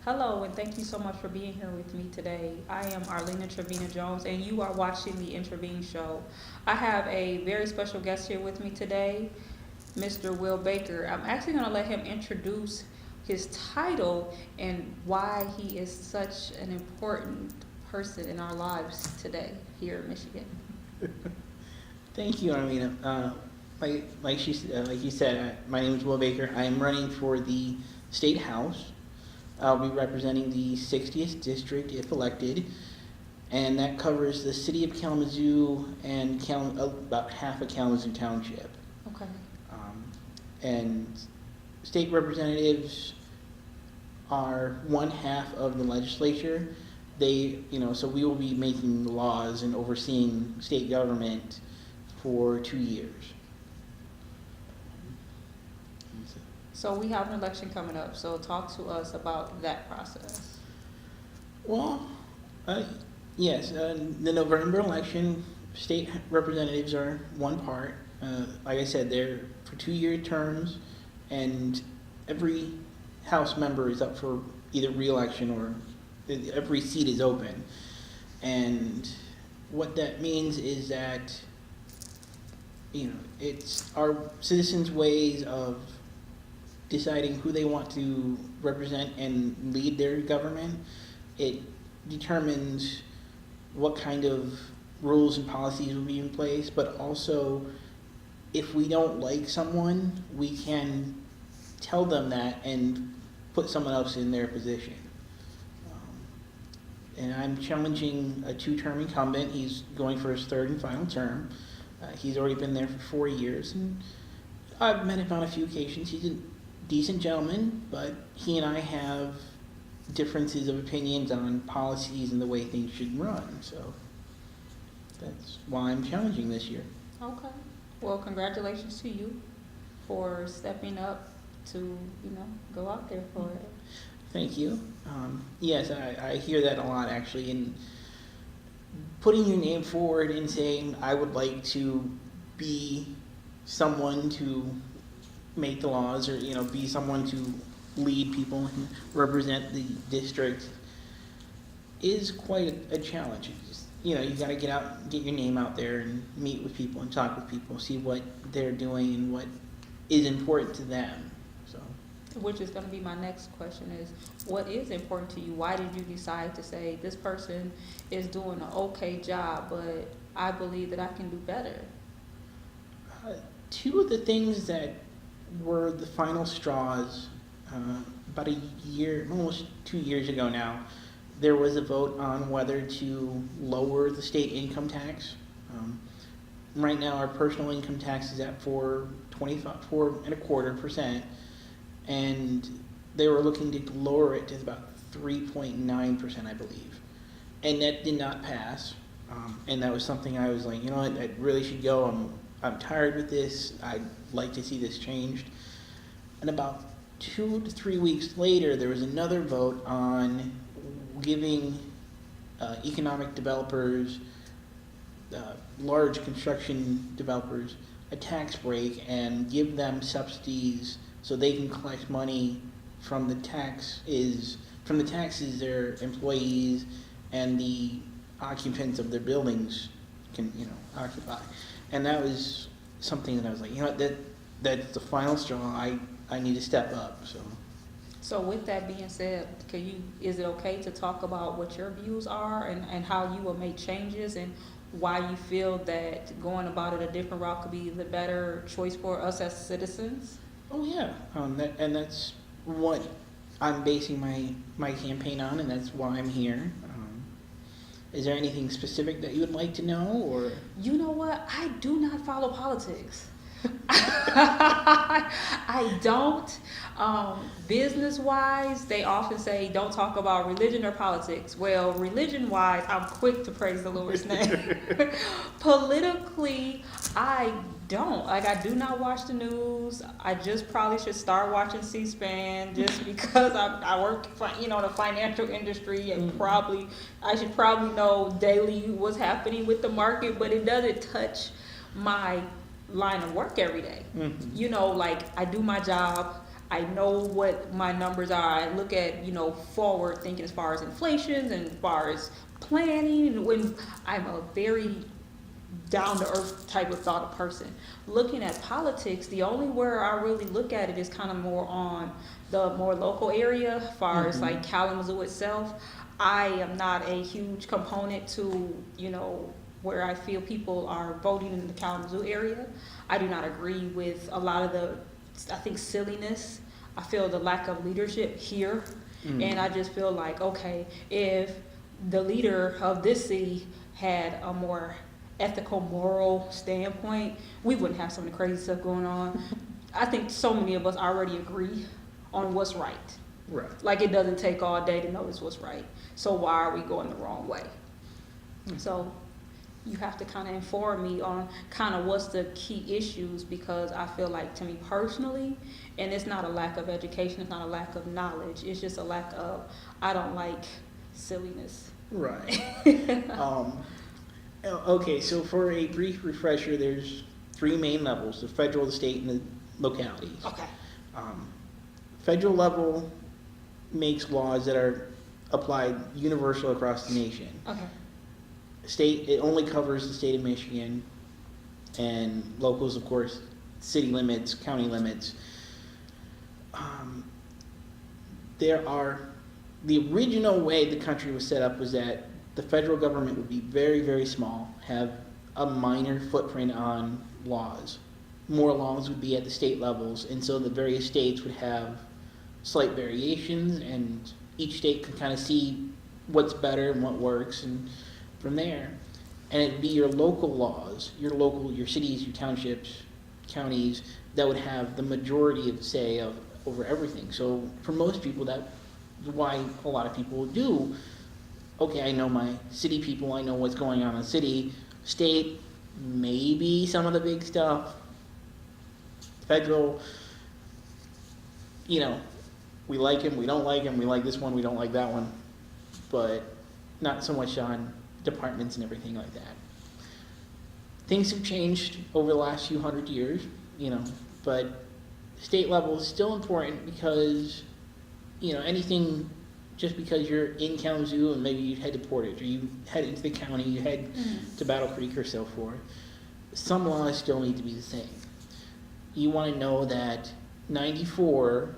Hello, and thank you so much for being here with me today. I am Arlena Jones, and you are watching the Intervene Show. I have a very special guest here with me today, Mr. Will Baker. I'm actually going to let him introduce his title and why he is such an important person in our lives today here in Michigan. Thank you, Arlena. Like you said, my name is Will Baker. I am running for the State House. I'll be representing the 60th District if elected, and that covers the city of Kalamazoo and about half of Kalamazoo Township. Okay. And state representatives are one half of the legislature. So we will be making the laws and overseeing state government for 2 years. So we have an election coming up, so talk to us about that process. Well, yes, the November election, state representatives are one part. Like I said, they're for 2-year terms, and every House member is up for either re-election or every seat is open. And what that means is that, it's our citizens' ways of deciding who they want to represent and lead their government. It determines what kind of rules and policies will be in place, but also if we don't like someone, we can tell them that and put someone else in their position. And I'm challenging a 2-term incumbent. He's going for his 3rd and final term. He's already been there for 4 years, and I've met him on a few occasions. He's a decent gentleman, but he and I have differences of opinions on policies and the way things should run. So that's why I'm challenging this year. Okay. Well, congratulations to you for stepping up to, go out there for it. Thank you. Yes, I hear that a lot, actually. And putting your name forward and saying, I would like to be someone to make the laws, or be someone to lead people and represent the district, is quite a challenge. You got to get out, get your name out there, and meet with people and talk with people, see what they're doing and what is important to them. So, which is going to be my next question: is what is important to you? Why did you decide to say this person is doing an okay job, but I believe that I can do better? 2 of the things that were the final straws, about a year, almost 2 years ago now, there was a vote on whether to lower the state income tax. Right now, our personal income tax is at 4.25%, and they were looking to lower it to about 3.9%, I believe, and that did not pass. And that was something I was like, I really should go. I'm tired with this. I'd like to see this changed. And about 2 to 3 weeks later, there was another vote on giving economic developers, large construction developers, a tax break and give them subsidies so they can collect money from the taxes their employees and the occupants of their buildings can occupy. And that was something that I was like, that's the final straw. I need to step up. So with that being said, is it okay to talk about what your views are and how you will make changes and why you feel that going about it a different route could be the better choice for us as citizens? Oh yeah, that's what I'm basing my campaign on, and that's why I'm here. Is there anything specific that you would like to know, or? You know what? I do not follow politics. I don't. Business-wise, they often say don't talk about religion or politics. Well, religion-wise, I'm quick to praise the Lord's name. Politically, I don't. I do not watch the news. I just probably should start watching C-SPAN just because I work in the financial industry, and I should probably know daily what's happening with the market, but it doesn't touch my line of work every day. I do my job. I know what my numbers are. I look at, forward thinking as far as inflation and as far as planning. And when I'm a very down to earth type of thought of person. Looking at politics, the only where I really look at it is kind of more on the more local area, as far as like Kalamazoo itself. I am not a huge component to, where I feel people are voting in the Kalamazoo area. I do not agree with a lot of I think, silliness. I feel the lack of leadership here. And I just feel like, okay, if the leader of this city had a more ethical, moral standpoint, we wouldn't have some of the crazy stuff going on. I think so many of us already agree on what's right. Right. Like, it doesn't take all day to notice what's right. So why are we going the wrong way? So you have to kind of inform me on kind of what's the key issues, because I feel like, to me personally, and it's not a lack of education, it's not a lack of knowledge, it's just a lack of, I don't like silliness. Right. Okay, so for a brief refresher, there's 3 main levels: the federal, the state, and the localities. Okay. Federal level makes laws that are applied universal across the nation. Okay. State, it only covers the state of Michigan, and locals, of course, city limits, county limits. The original way the country was set up was that the federal government would be very, very small, have a minor footprint on laws. More laws would be at the state levels, and so the various states would have slight variations, and each state could kind of see what's better and what works, and from there. And it'd be your local laws, your cities, your townships, counties, that would have the majority of say over everything. So for most people, that's why a lot of people do, okay, I know my city people, I know what's going on in the city. State, maybe some of the big stuff. Federal, we like him, we don't like him, we like this one, we don't like that one, but not so much on departments and everything like that. Things have changed over the last few hundred years, but state level is still important, because, anything, just because you're in Kalamazoo and maybe you head to Portage, or you head into the county, you head to Battle Creek or so forth, some laws still need to be the same. You want to know that 94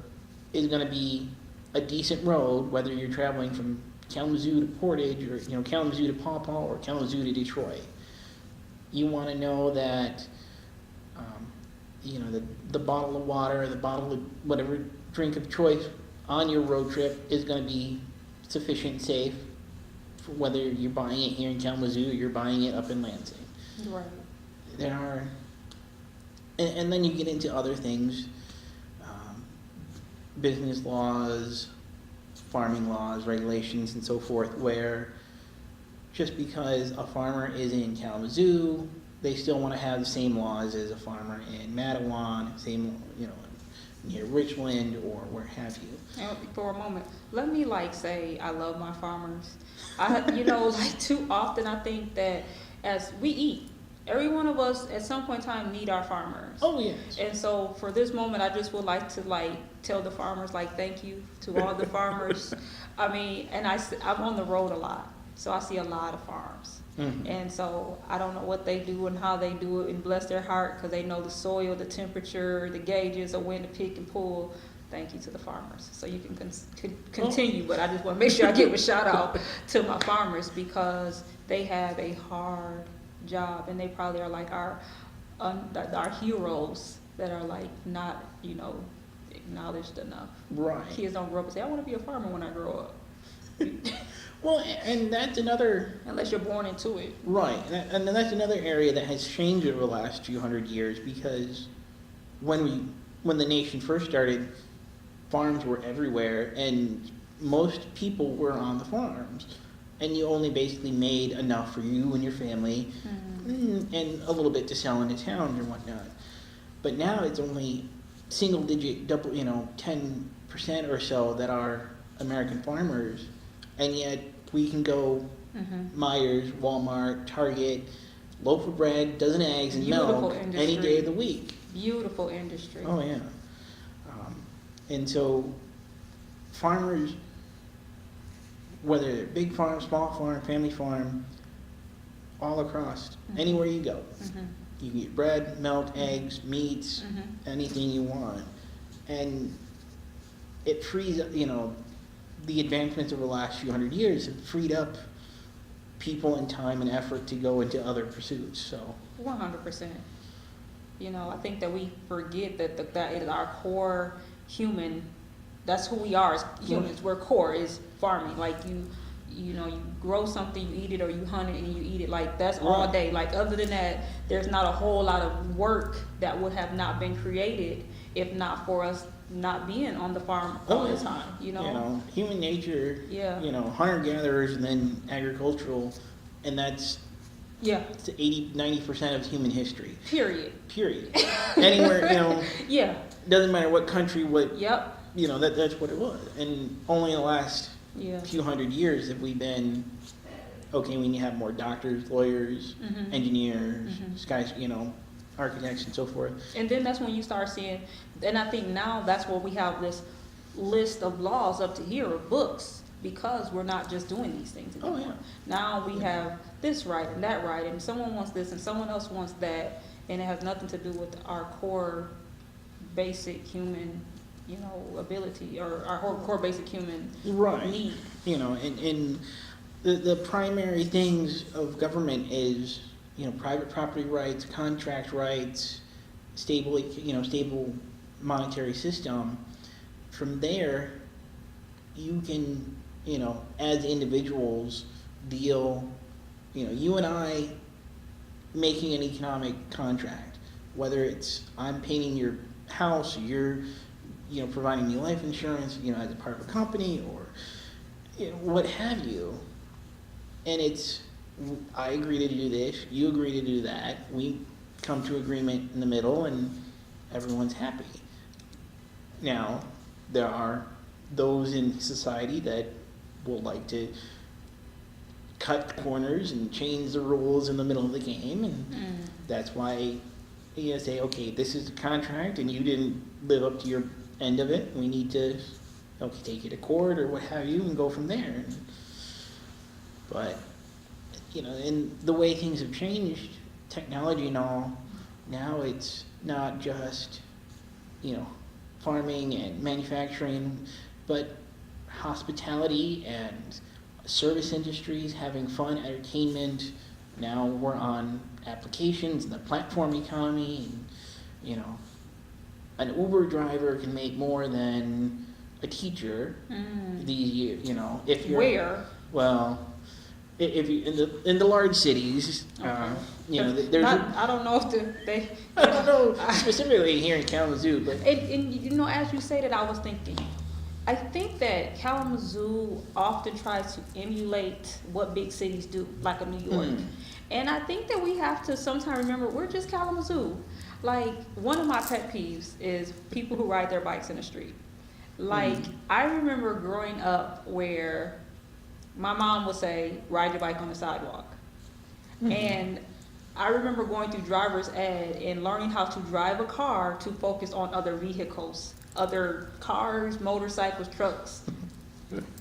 is going to be a decent road, whether you're traveling from Kalamazoo to Portage, or Kalamazoo to Paw Paw, or Kalamazoo to Detroit. You want to know that the bottle of water, or the bottle of whatever drink of choice on your road trip is going to be sufficient and safe, for whether you're buying it here in Kalamazoo or you're buying it up in Lansing. Right. There are, and then you get into other things, business laws, farming laws, regulations, and so forth, where just because a farmer is in Kalamazoo, they still want to have the same laws as a farmer in Mattawan, same, near Richland, or where have you. And for a moment, let me say I love my farmers. Too often I think that as we eat, every one of us at some point in time need our farmers. Oh, yes. And so for this moment, I just would like to tell the farmers thank you to all the farmers. I mean, and I'm on the road a lot, so I see a lot of farms. Mm-hmm. And so I don't know what they do and how they do it, and bless their heart, because they know the soil, the temperature, the gauges of when to pick and pull. Thank you to the farmers. So you can continue, but I just want to make sure I give a shout out to my farmers, because they have a hard job, and they probably are our heroes that are not acknowledged enough. Right. Kids don't grow up and say, I want to be a farmer when I grow up. Well, and that's another... Unless you're born into it. Right, and that's another area that has changed over the last few hundred years, because when the nation first started, farms were everywhere, and most people were on the farms, and you only basically made enough for you and your family, and a little bit to sell into town and whatnot. But now it's only single digit, 10% or so that are American farmers, and yet we can go Myers, Walmart, Target, loaf of bread, dozen eggs, and Beautiful milk industry. any day of the week. Beautiful industry. Oh, yeah. And so farmers, whether they're big farm, small farm, family farm, all across, anywhere you go, you can get bread, milk, eggs, meats, anything you want. And it frees up, the advancements over the last few hundred years have freed up people and time and effort to go into other pursuits. So 100%. I think that we forget that that is our core human. That's who we are as humans. We're core is farming. Like you grow something, you eat it, or you hunt it and you eat it. Like that's all day. Like other than that, there's not a whole lot of work that would have not been created if not for us not being on the farm all the time. Human nature. Yeah. Hunter gatherers and then agricultural, and that's. Yeah. It's 80-90% of human history. Period. Anywhere, Yeah. Doesn't matter what country, what. Yep. That's what it was. And only in the last few hundred years have we been, okay, we need to have more doctors, lawyers, engineers, architects and so forth. And then that's when you start seeing, and I think now that's where we have this list of laws up to here of books, because we're not just doing these things anymore. Oh, yeah. Now we have this right and that right, and someone wants this and someone else wants that, and it has nothing to do with our core basic human, ability, or our core basic human need. And the primary things of government is, private property rights, contract rights, stable monetary system. From there, you can, as individuals deal, you and I making an economic contract, whether it's I'm painting your house, or you're, providing me life insurance, as a part of a company, or, what have you. And it's, I agree to do this, you agree to do that, we come to agreement in the middle, and everyone's happy. Now, there are those in society that will like to cut corners and change the rules in the middle of the game, and that's why you say, okay, this is a contract and you didn't live up to your end of it, we need to take you to court or what have you and go from there. But and the way things have changed, technology and all, now it's not just farming and manufacturing, but hospitality and service industries, having fun, entertainment. Now we're on applications and the platform economy, and an Uber driver can make more than a teacher these years. If you're if you in the large cities, there's I don't know if they. I don't know specifically here in Kalamazoo, but and as you say that, I was thinking. I think that Kalamazoo often tries to emulate what big cities do, like a New York. And I think that we have to sometimes remember we're just Kalamazoo. Like, one of my pet peeves is people who ride their bikes in the street. Like, I remember growing up where my mom would say, ride your bike on the sidewalk. And I remember going through driver's ed and learning how to drive a car to focus on other vehicles, other cars, motorcycles, trucks,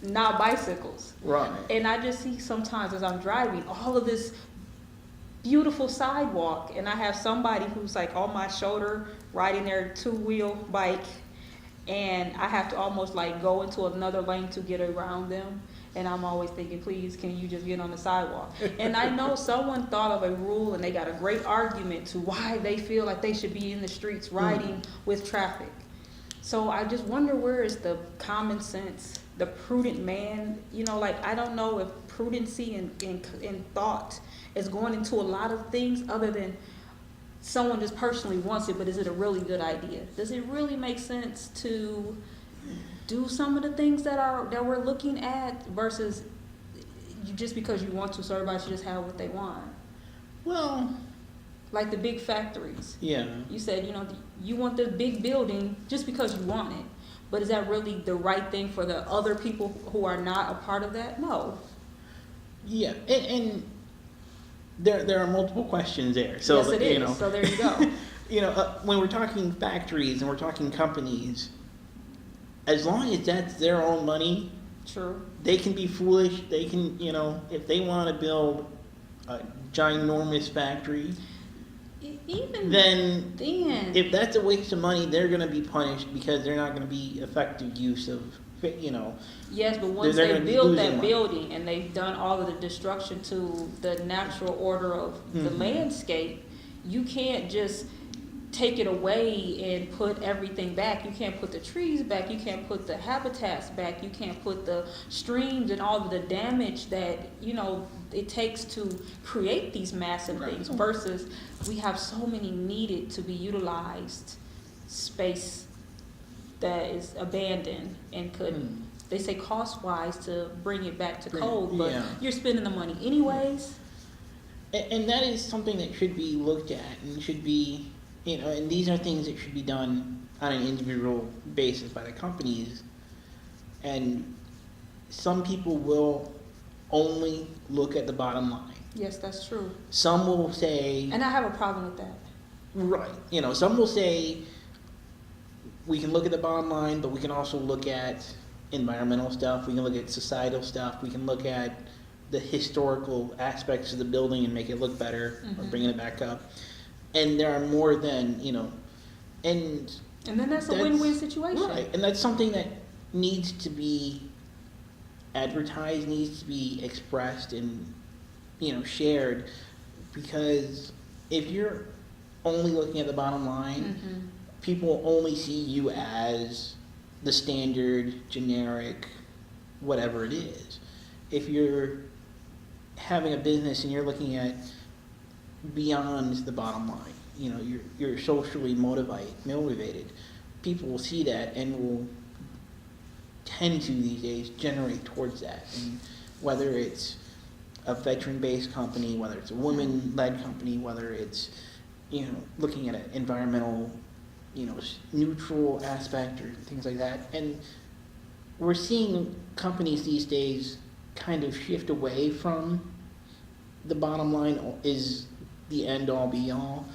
not bicycles. Right. And I just see sometimes as I'm driving all of this beautiful sidewalk, and I have somebody who's like on my shoulder riding their two-wheel bike, and I have to almost like go into another lane to get around them. And I'm always thinking, please, can you just get on the sidewalk? And I know someone thought of a rule and they got a great argument to why they feel like they should be in the streets riding with traffic. So I just wonder, where is the common sense, the prudent man? I don't know if prudency and thought is going into a lot of things other than someone just personally wants it, but is it a really good idea? Does it really make sense to do some of the things that we're looking at versus just because you want to, so everybody should just have what they want? Well, like the big factories. Yeah. You said, you want the big building just because you want it, but is that really the right thing for the other people who are not a part of that? No. Yeah, and there are multiple questions there. So yes, it is. So there you go. When we're talking factories and we're talking companies, as long as that's their own money, True. they can be foolish. They can, if they want to build a ginormous factory, Even then then, if that's a waste of money, they're going to be punished because they're not going to be effective use of, yes, but once they're they gonna be build losing that money. building and they've done all of the destruction to the natural order of the Mhm. landscape, you can't just take it away and put everything back. You can't put the trees back. You can't put the habitats back. You can't put the streams and all of the damage that, it takes to create these massive Right. things versus we have so many needed to be utilized space that is abandoned and could, Hmm. they say cost-wise to bring it back to Bring- code, but yeah. you're spending the money anyways. And that is something that should be looked at and should be, and these are things that should be done on an individual basis by the companies. And some people will only look at the bottom line. Yes, that's true. Some will say, And I have a problem with that. right, some will say, we can look at the bottom line, but we can also look at environmental stuff, we can look at societal stuff, we can look at the historical aspects of the building and make it look better, or Mhm. bringing it back up. And there are more than, and And then that's a That's- win-win situation. right, and that's something that needs to be advertised, needs to be expressed and, shared, because if you're only looking at the bottom line, Mhm. people only see you as the standard, generic, whatever it is. If you're having a business and you're looking at beyond the bottom line, you're socially motivated, people will see that and will tend to these days generate towards that. And whether it's a veteran-based company, whether it's a women-led company, whether it's looking at an environmental neutral aspect or things like that. And we're seeing companies these days kind of shift away from the bottom line is the end all be all,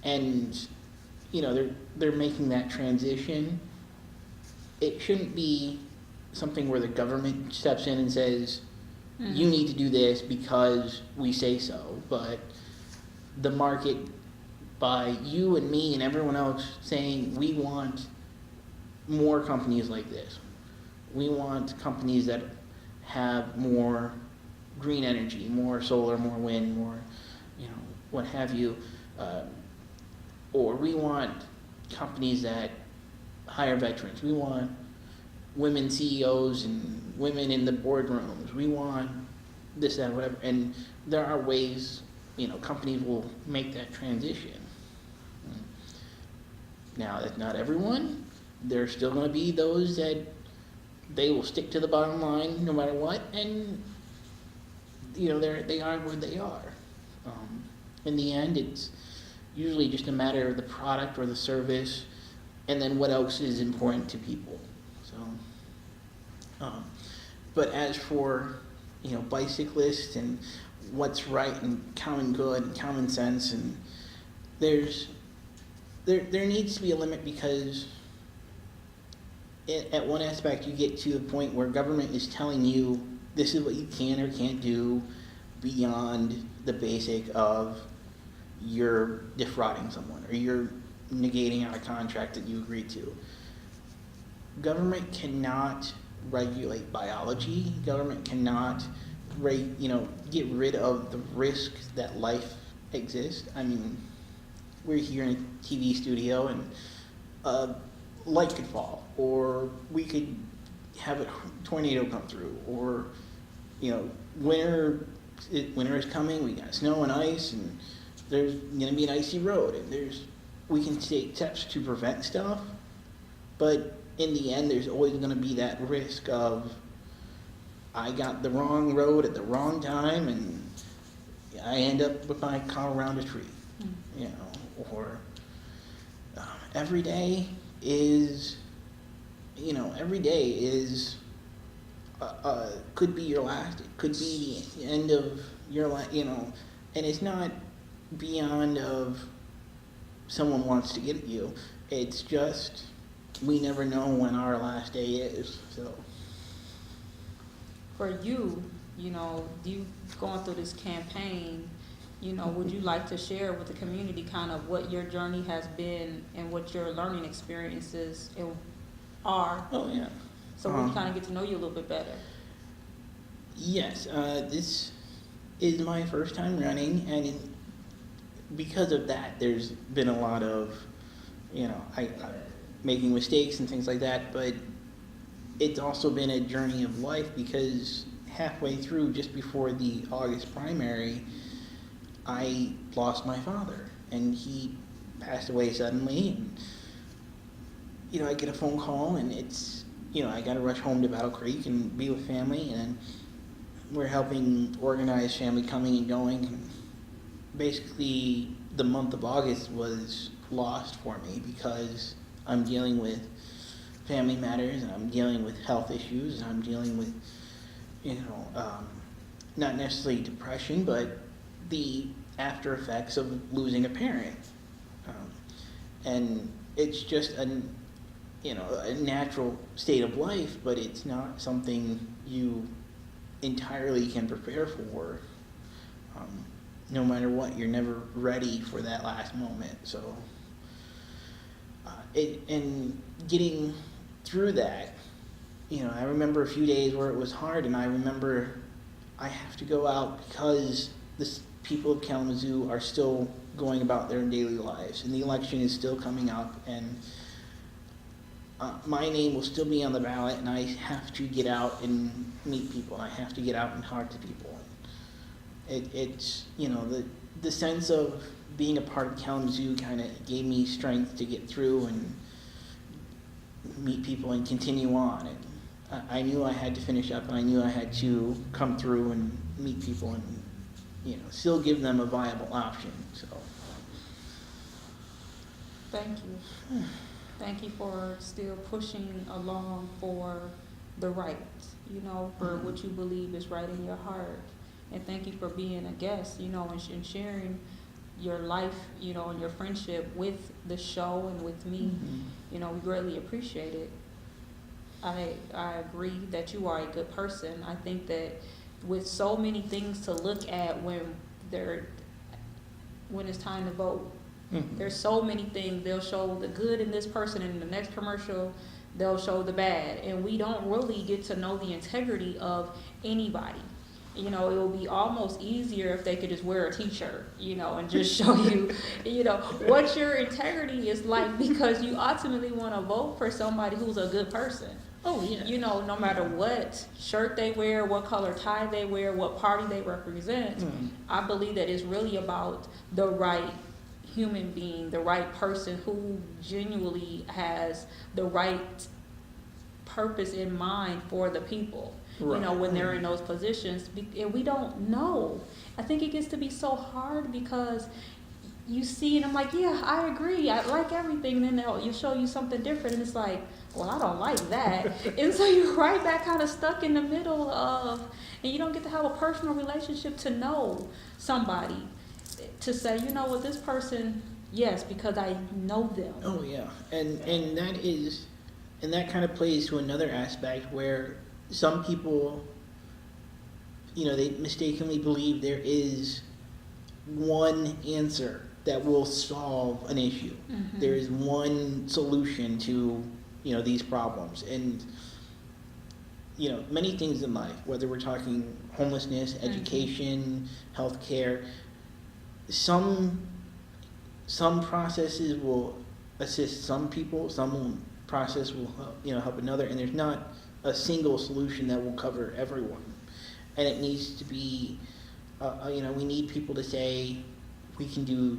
and they're making that transition. It shouldn't be something where the government steps in and says, you need to do this because we say so, but the market, by you and me and everyone else saying we want more companies like this. We want companies that have more green energy, more solar, more wind, more, what have you. Or we want companies that hire veterans. We want women CEOs and women in the boardrooms. We want this, that, whatever. And there are ways, companies will make that transition. Now, that's not everyone. There's still going to be those that they will stick to the bottom line no matter what, and they are where they are. In the end, it's usually just a matter of the product or the service, and then what else is important to people. So, but as for bicyclists and what's right and common good and common sense, and there needs to be a limit, because at one aspect you get to the point where government is telling you this is what you can or can't do beyond the basic of you're defrauding someone or you're negating out a contract that you agreed to. Government cannot regulate biology. Government cannot get rid of the risk that life exists. I mean, we're here in a TV studio and light could fall, or we could have a tornado come through, or winter is coming, we got snow and ice, and there's going to be an icy road, and we can take steps to prevent stuff, but in the end there's always going to be that risk of I got the wrong road at the wrong time and I end up with my car around a tree. Or every day is could be your last. It could be the end of your life, and it's not beyond of someone wants to get at you. It's just we never know when our last day is. So For you, you going through this campaign, would you like to share with the community kind of what your journey has been and what your learning experiences are, oh yeah. so we can kind of get to know you a little bit better? Yes, this is my first time running, and because of that, there's been a lot of, I making mistakes and things like that, but it's also been a journey of life, because halfway through, just before the August primary, I lost my father, and he passed away suddenly, and, I get a phone call, and it's, I gotta rush home to Battle Creek and be with family, and we're helping organize family coming and going, and basically the month of August was lost for me because I'm dealing with family matters, and I'm dealing with health issues, and I'm dealing with, not necessarily depression, but the after effects of losing a parent. And it's just a natural state of life, but it's not something you entirely can prepare for. No matter what, you're never ready for that last moment. So, and getting through that, I remember a few days where it was hard, and I remember I have to go out because the people of Kalamazoo are still going about their daily lives, and the election is still coming up, and my name will still be on the ballot, and I have to get out and meet people. I have to get out and talk to people. It's the sense of being a part of Kalamazoo kind of gave me strength to get through and meet people and continue on. And I knew I had to finish up, and I knew I had to come through and meet people and still give them a viable option. So Thank you. Thank you for still pushing along for the right, for what you believe is right in your heart. And thank you for being a guest, and sharing your life, and your friendship with the show and with me. We greatly appreciate it. I agree that you are a good person. I think that with so many things to look at when it's time to vote, there's so many things. They'll show the good in this person, and in the next commercial they'll show the bad, and we don't really get to know the integrity of anybody. It will be almost easier if they could just wear a t-shirt, and just show you, what your integrity is like, because you ultimately want to vote for somebody who's a good person. oh yeah, No matter what shirt they wear, what color tie they wear, what party they represent, I believe that it's really about the right human being, the right person who genuinely has the right purpose in mind for the people. Right. When they're in those positions, and we don't know. I think it gets to be so hard because you see, and I'm like, yeah, I agree, I like everything, and then you'll show you something different, and it's like, well, I don't like that. And so you're right back kind of stuck in the middle of, and you don't get to have a personal relationship to know somebody, to say, what, this person, yes, because I know them. oh yeah, and that kind of plays to another aspect where some people, they mistakenly believe there is one answer that will solve an issue. There is one solution to, these problems. And, many things in life, whether we're talking homelessness, education, healthcare, some processes will assist some people, some process will help another, and there's not a single solution that will cover everyone. And it needs to be, we need people to say, we can do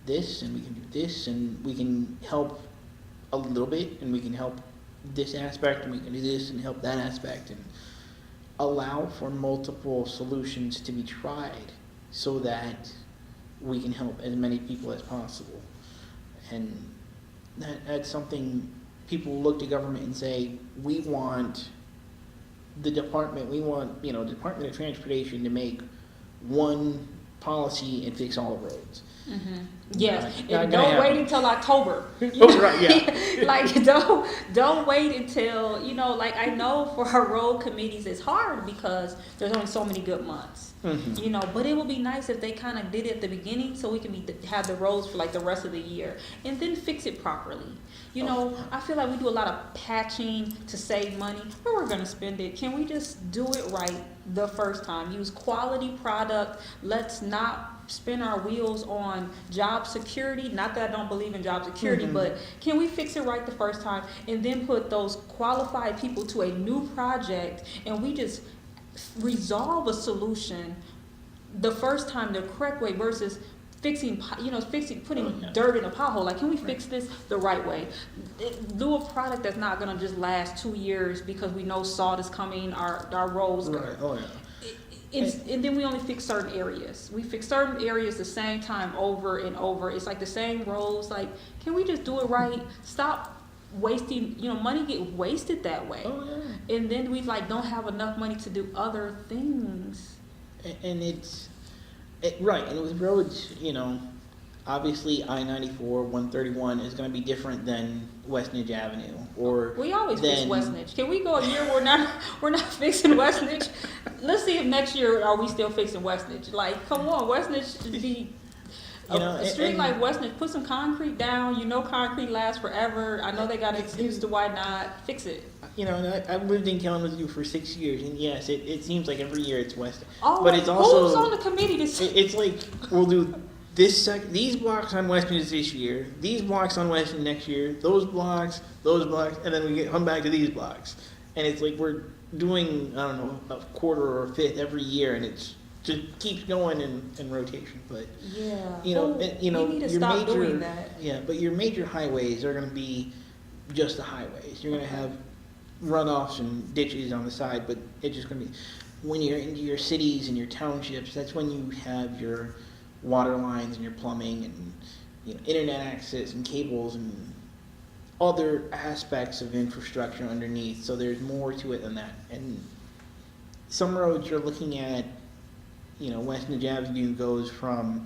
this, and we can do this, and we can help a little bit, and we can help this aspect, and we can do this and help that aspect, and allow for multiple solutions to be tried so that we can help as many people as possible. And that's something people look to government and say, we want Department of Transportation to make one policy and fix all the roads. Yes, Not and gonna don't wait happen. until October. Oh, right, yeah. Like don't wait until, like, I know for our road committees it's hard because there's only so many good months. Mhm. But it would be nice if they kind of did it at the beginning so we can have the roads for like the rest of the year and then fix it properly. Oh, I feel like we do a lot of patching to save money, but we're gonna spend it. Can we just do it right the first time? Use quality product. Let's not spin our wheels on job security. Not that I don't believe in job security, Mhm. but can we fix it right the first time and then put those qualified people to a new project and we just resolve a solution the first time the correct way versus putting Oh, yeah. dirt in a pothole. Like, can we fix this the right way? Do a product that's not gonna just last 2 years because we know salt is coming, our roads. Right. Oh yeah. And then we only fix certain areas. We fix certain areas the same time over and over. It's like the same roads. Like, can we just do it right? Stop wasting, money get wasted that way. Oh yeah. And then we like don't have enough money to do other things. And right, and with roads, obviously I-94, 131 is going to be different than Westnedge Avenue, or We always fix then Westnedge. Can we go a year we're not fixing Westnedge? Let's see if next year are we still fixing Westnedge. Like, come on, Westnedge should be a street like Westnedge. Put some concrete down. Concrete lasts forever. I know they got an excuse to why not fix it. And I've lived in Kalamazoo for 6 years, and yes, it seems like every year it's West, Oh, but it's also who's on the committee to it's like we'll do these blocks on Westnedge this year, these blocks on Westnedge next year, those blocks, and then we come back to these blocks, and it's like we're doing, I don't know, a quarter or a fifth every year, and it's just keeps going in rotation. But Yeah. we need to your stop major doing that. yeah, but your major highways are going to be just the highways. You're going to have runoffs and ditches on the side, but it's just going to be when you're into your cities and your townships. That's when you have your water lines and your plumbing and internet access and cables and other aspects of infrastructure underneath. So there's more to it than that. And some roads you're looking at, Westnedge Avenue goes from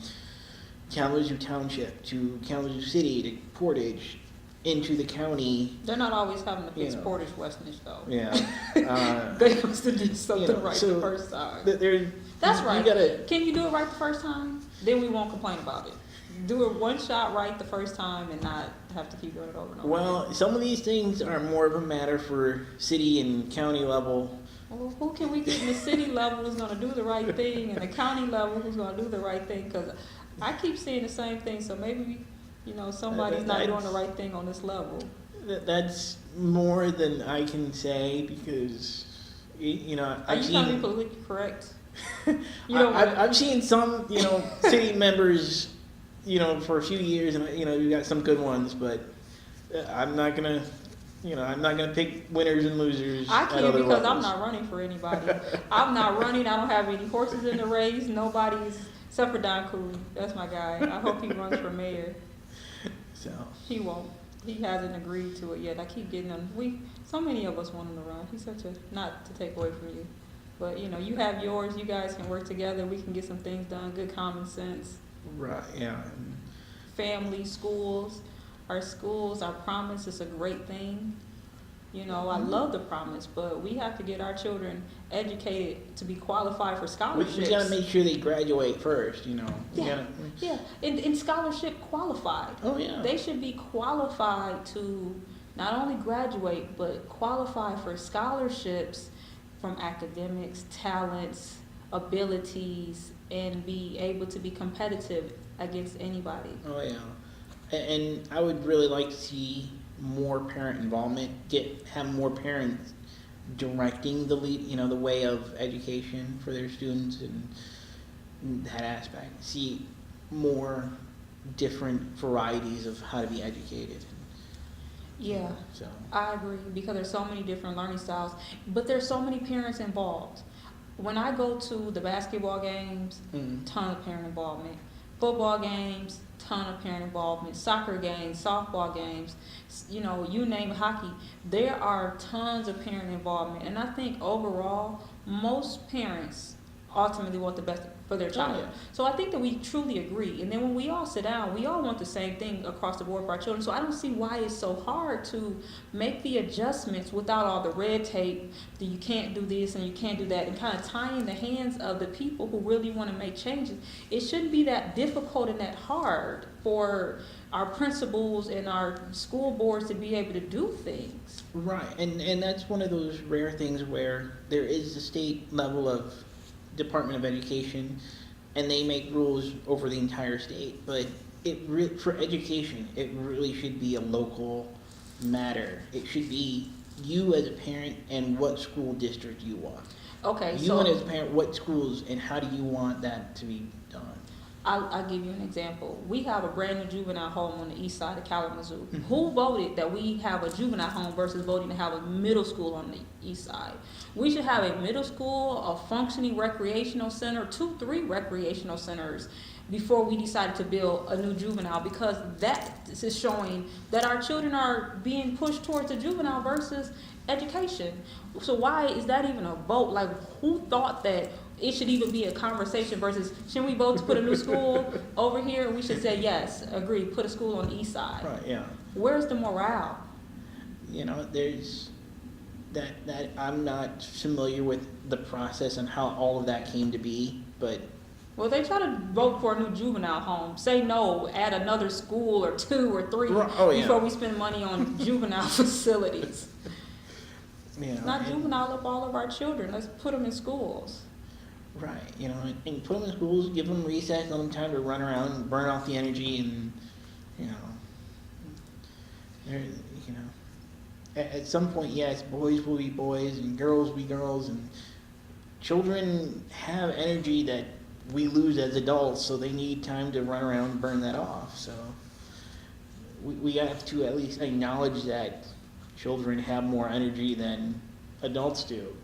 Kalamazoo Township to Kalamazoo City to Portage into the county. They're not always having to fix You know. Portage Westnedge though. Yeah. They must have did something right so the first time. That's right. You gotta, Can you do it right the first time? Then we won't complain about it. Do it one shot right the first time and not have to keep doing it over and over. well, some of these things are more of a matter for city and county level. Well, who can we get in the city level who's going to do the right thing, and the county level who's going to do the right thing? Because I keep seeing the same thing. So maybe somebody's not doing the right thing on this level. That's more than I can say because Are you I've trying to be seen politically correct? You don't I've seen some city members for a few years, and you got some good ones, but I'm not gonna pick winners and losers. I at can't other because I'm levels. not running for anybody. I'm not running. I don't have any horses in the race. Nobody's except for Don Cooley. That's my guy. I hope he runs for mayor. So He won't. He hasn't agreed to it yet. I keep getting him. So many of us want him to run. He's such a, not to take away from you, but you have yours. You guys can work together. We can get some things done. Good common sense. right, yeah. Family, schools. Our schools, our promise is a great thing. I love the promise, but we have to get our children educated to be qualified for scholarships. We gotta make sure they graduate first. You Yeah. gotta, Yeah, and scholarship qualified. oh yeah. They should be qualified to not only graduate, but qualify for scholarships from academics, talents, abilities, and be able to be competitive against anybody. Oh yeah, and I would really like to see more parent involvement. Have more parents directing the lead, the way of education for their students, and that aspect. See more different varieties of how to be educated. Yeah, So I agree, because there's so many different learning styles, but there's so many parents involved. When I go to the basketball games, ton of parent involvement. Football games, ton of parent involvement. Soccer games, softball games, you name it, hockey. There are tons of parent involvement, and I think overall, most parents ultimately want the best for their child. yeah. So I think that we truly agree. And then when we all sit down, we all want the same thing across the board for our children. So I don't see why it's so hard to make the adjustments without all the red tape that you can't do this and you can't do that, and kind of tying the hands of the people who really want to make changes. It shouldn't be that difficult and that hard for our principals and our school boards to be able to do things. Right, and that's one of those rare things where there is the state level of Department of Education, and they make rules over the entire state. But for education, it really should be a local matter. It should be you as a parent and what school district you want. Okay, You so want as a parent what schools and how do you want that to be done? I'll give you an example. We have a brand new juvenile home on the east side of Kalamazoo. Mm-hmm. Who voted that we have a juvenile home versus voting to have a middle school on the east side? We should have a middle school, a functioning recreational center, 2-3 recreational centers before we decided to build a new juvenile, because that is showing that our children are being pushed towards the juvenile versus education. So why is that even a vote? Like, who thought that it should even be a conversation versus should we vote to put a new school over here? We should say yes, agree, put a school on the east side. Right, yeah. Where's the morale? You know, there's that I'm not familiar with the process and how all of that came to be, but Well, they try to vote for a new juvenile home. Say no, add another school or 2 or 3 Oh, yeah. before we spend money on juvenile facilities. you know, Not juvenile up all of our children. Let's put them in schools. right, you know, and put them in schools, give them recess, let them time to run around and burn off the energy, and you know, you know, at some point, yes, boys will be boys and girls will be girls, and children have energy that we lose as adults, so they need time to run around and burn that off. So we have to at least acknowledge that children have more energy than adults do,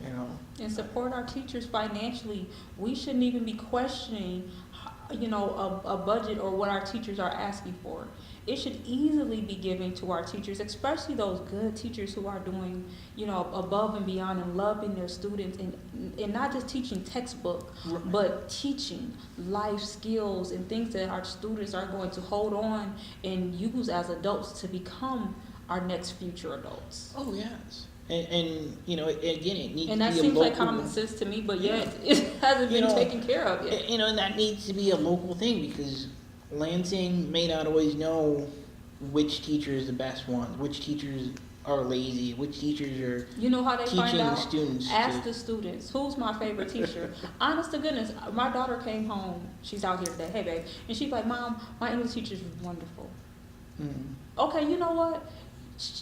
you know. And support our teachers financially. We shouldn't even be questioning, you know, a budget or what our teachers are asking for. It should easily be given to our teachers, especially those good teachers who are doing, you know, above and beyond and loving their students, and not just teaching textbook, Right. but teaching life skills and things that our students are going to hold on and use as adults to become our next future adults. Oh yes, and you know, again, it needs And to that be a seems like local- common sense to me, but yet it hasn't You been know, taken care of yet. You know, and that needs to be a local thing, because Lansing may not always know which teacher is the best one, which teachers are lazy, which teachers are You know how they find teaching out? students. Ask the students, who's my favorite teacher? Honest to goodness, my daughter came home, she's out here today, hey babe, and she's like, Mom, my English teacher is wonderful. Mm. Okay, you know what?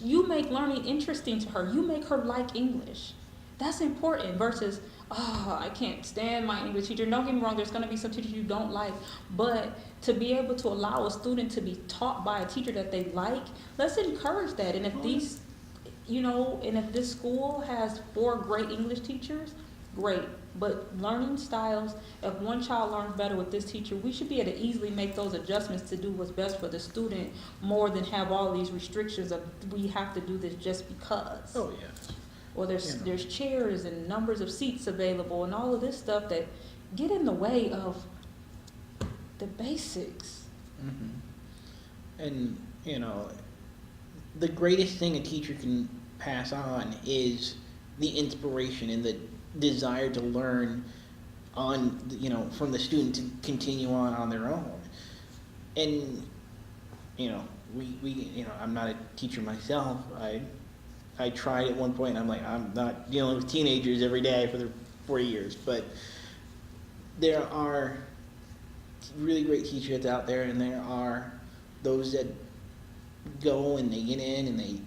You make learning interesting to her. You make her like English. That's important versus, oh, I can't stand my English teacher. Don't get me wrong, there's going to be some teachers you don't like, but to be able to allow a student to be taught by a teacher that they like, let's encourage that. And if these, you know, and if this school has 4 great English teachers, great. But learning styles, if one child learns better with this teacher, we should be able to easily make those adjustments to do what's best for the student, more than have all these restrictions of we have to do this just because. Oh yes. Or there's Yeah. there's chairs and numbers of seats available and all of this stuff that get in the way of the basics. Mm-hmm. And you know, the greatest thing a teacher can pass on is the inspiration and the desire to learn on, you know, from the student to continue on their own. And you know, we you know, I'm not a teacher myself. I tried at one point, and I'm like, I'm not dealing with teenagers every day for the 4 years, but there are really great teachers out there, and there are those that go and they get in and they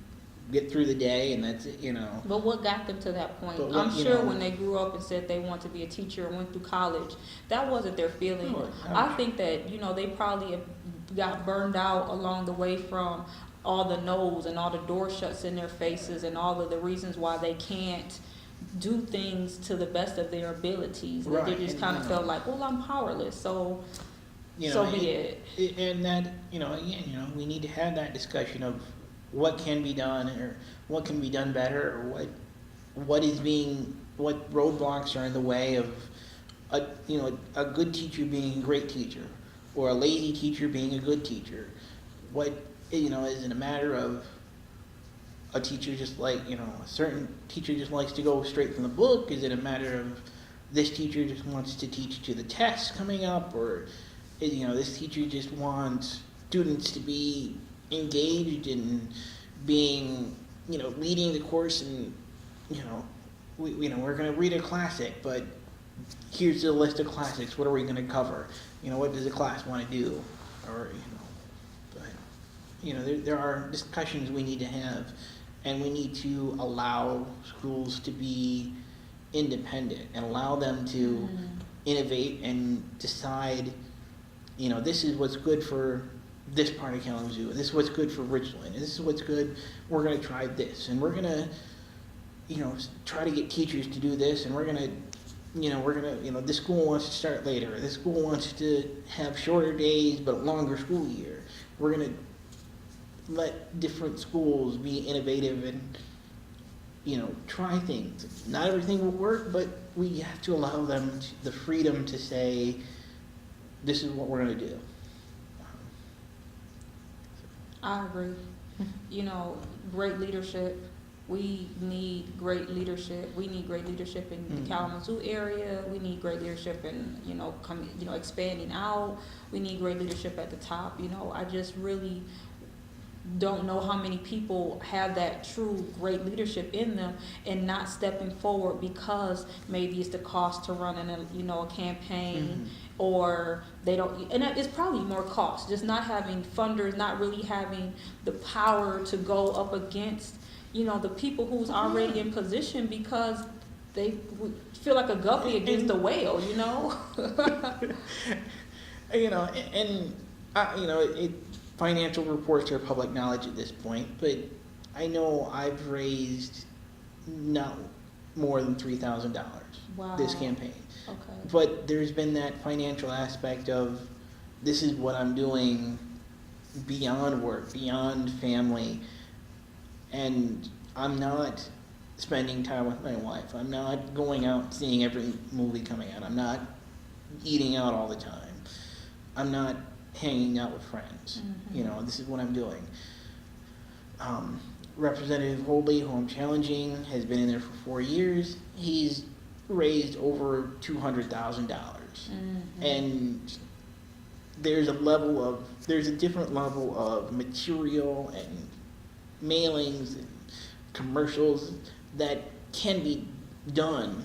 get through the day, and that's it, you know. But what got them to that point? But what, I'm you sure know- when they grew up and said they want to be a teacher and went through college, that wasn't their feeling. No, I think that, you know, they probably have got burned out along the way from all the no's and all the door shuts in their faces and all of the reasons why they can't do things to the best of their abilities. That they Right, just and, kind you of know, felt like, well, I'm powerless, so You know, so be it. And that, you know, again, you know, we need to have that discussion of what can be done, or what can be done better, or what is being what roadblocks are in the way of a good teacher being a great teacher, or a lazy teacher being a good teacher. What is it a matter of a teacher just like a certain teacher just likes to go straight from the book? Is it a matter of this teacher just wants to teach to the tests coming up, or this teacher just wants students to be engaged in being leading the course, and we're going to read a classic, but here's the list of classics. What are we going to cover? What does the class want to do? Or but there are discussions we need to have, and we need to allow schools to be independent and allow them to innovate and decide. This is what's good for this part of Kalamazoo, and this is what's good for Richland, and this is what's good. We're going to try this, and we're going to try to get teachers to do this, and we're going to this school wants to start later. This school wants to have shorter days but a longer school year. We're going to let different schools be innovative and, try things. Not everything will work, but we have to allow them the freedom to say, this is what we're going to do. I agree. Great leadership. We need great leadership. We need great leadership in the Kalamazoo area. We need great leadership in, expanding out. We need great leadership at the top. I just really don't know how many people have that true great leadership in them and not stepping forward because maybe it's the cost to run a campaign, or they don't, and it's probably more cost, just not having funders, not really having the power to go up against the people who's already in position, because they feel like a guppy against a whale, Financial reports are public knowledge at this point, but I know I've raised not more than $3,000 this campaign. Okay. But there's been that financial aspect of, this is what I'm doing beyond work, beyond family, and I'm not spending time with my wife. I'm not going out and seeing every movie coming out. I'm not eating out all the time. I'm not hanging out with friends. This is what I'm doing. Representative Holdley, who I'm challenging, has been in there for 4 years. He's raised over $200,000. And there's a different level of material and mailings and commercials that can be done.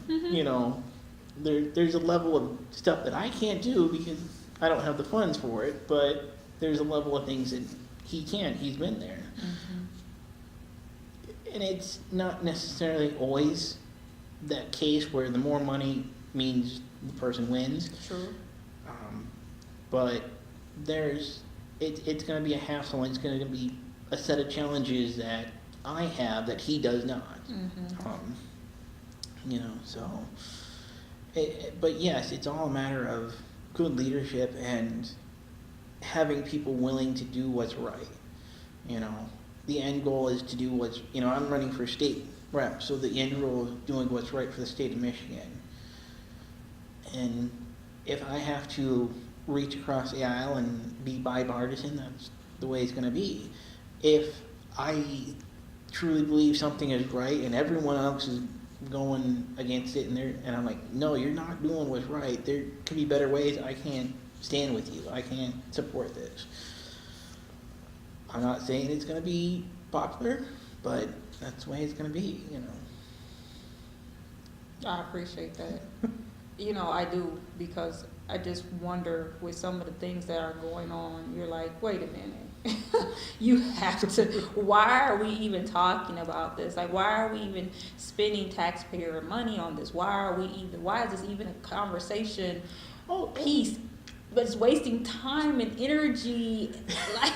There's a level of stuff that I can't do because I don't have the funds for it, but there's a level of things that he can. He's been there. And it's not necessarily always that case where the more money means the person wins. True. But it's going to be a hassle, and it's going to be a set of challenges that I have that he does not. But yes, it's all a matter of good leadership and having people willing to do what's right. The end goal is to do what's, I'm running for state rep, so the end goal is doing what's right for the state of Michigan. And if I have to reach across the aisle and be bipartisan, that's the way it's going to be. If I truly believe something is right and everyone else is going against it, and I'm like, no, you're not doing what's right. There could be better ways. I can't stand with you. I can't support this. I'm not saying it's going to be popular, but that's the way it's going to be, I appreciate that. I do, because I just wonder with some of the things that are going on, you're like, wait a minute. You have to, why are we even talking about this? Like, why are we even spending taxpayer money on this? Why is this even a conversation piece? But it's wasting time and energy. Like,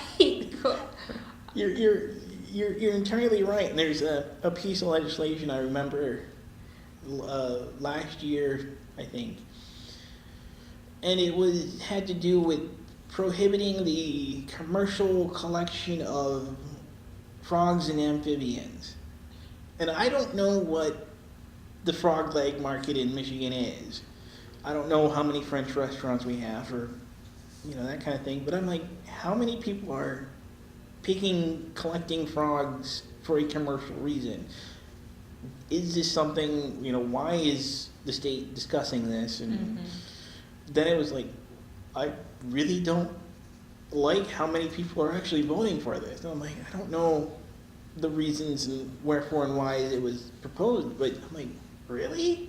you're entirely right. And there's a piece of legislation I remember last year, I think, and it had to do with prohibiting the commercial collection of frogs and amphibians. And I don't know what the frog leg market in Michigan is. I don't know how many French restaurants we have or, that kind of thing. But I'm like, how many people are collecting frogs for a commercial reason? Is this something, why is the state discussing this? And then it was like, I really don't like how many people are actually voting for this. And I'm like, I don't know the reasons and wherefore and why it was proposed, but I'm like, really?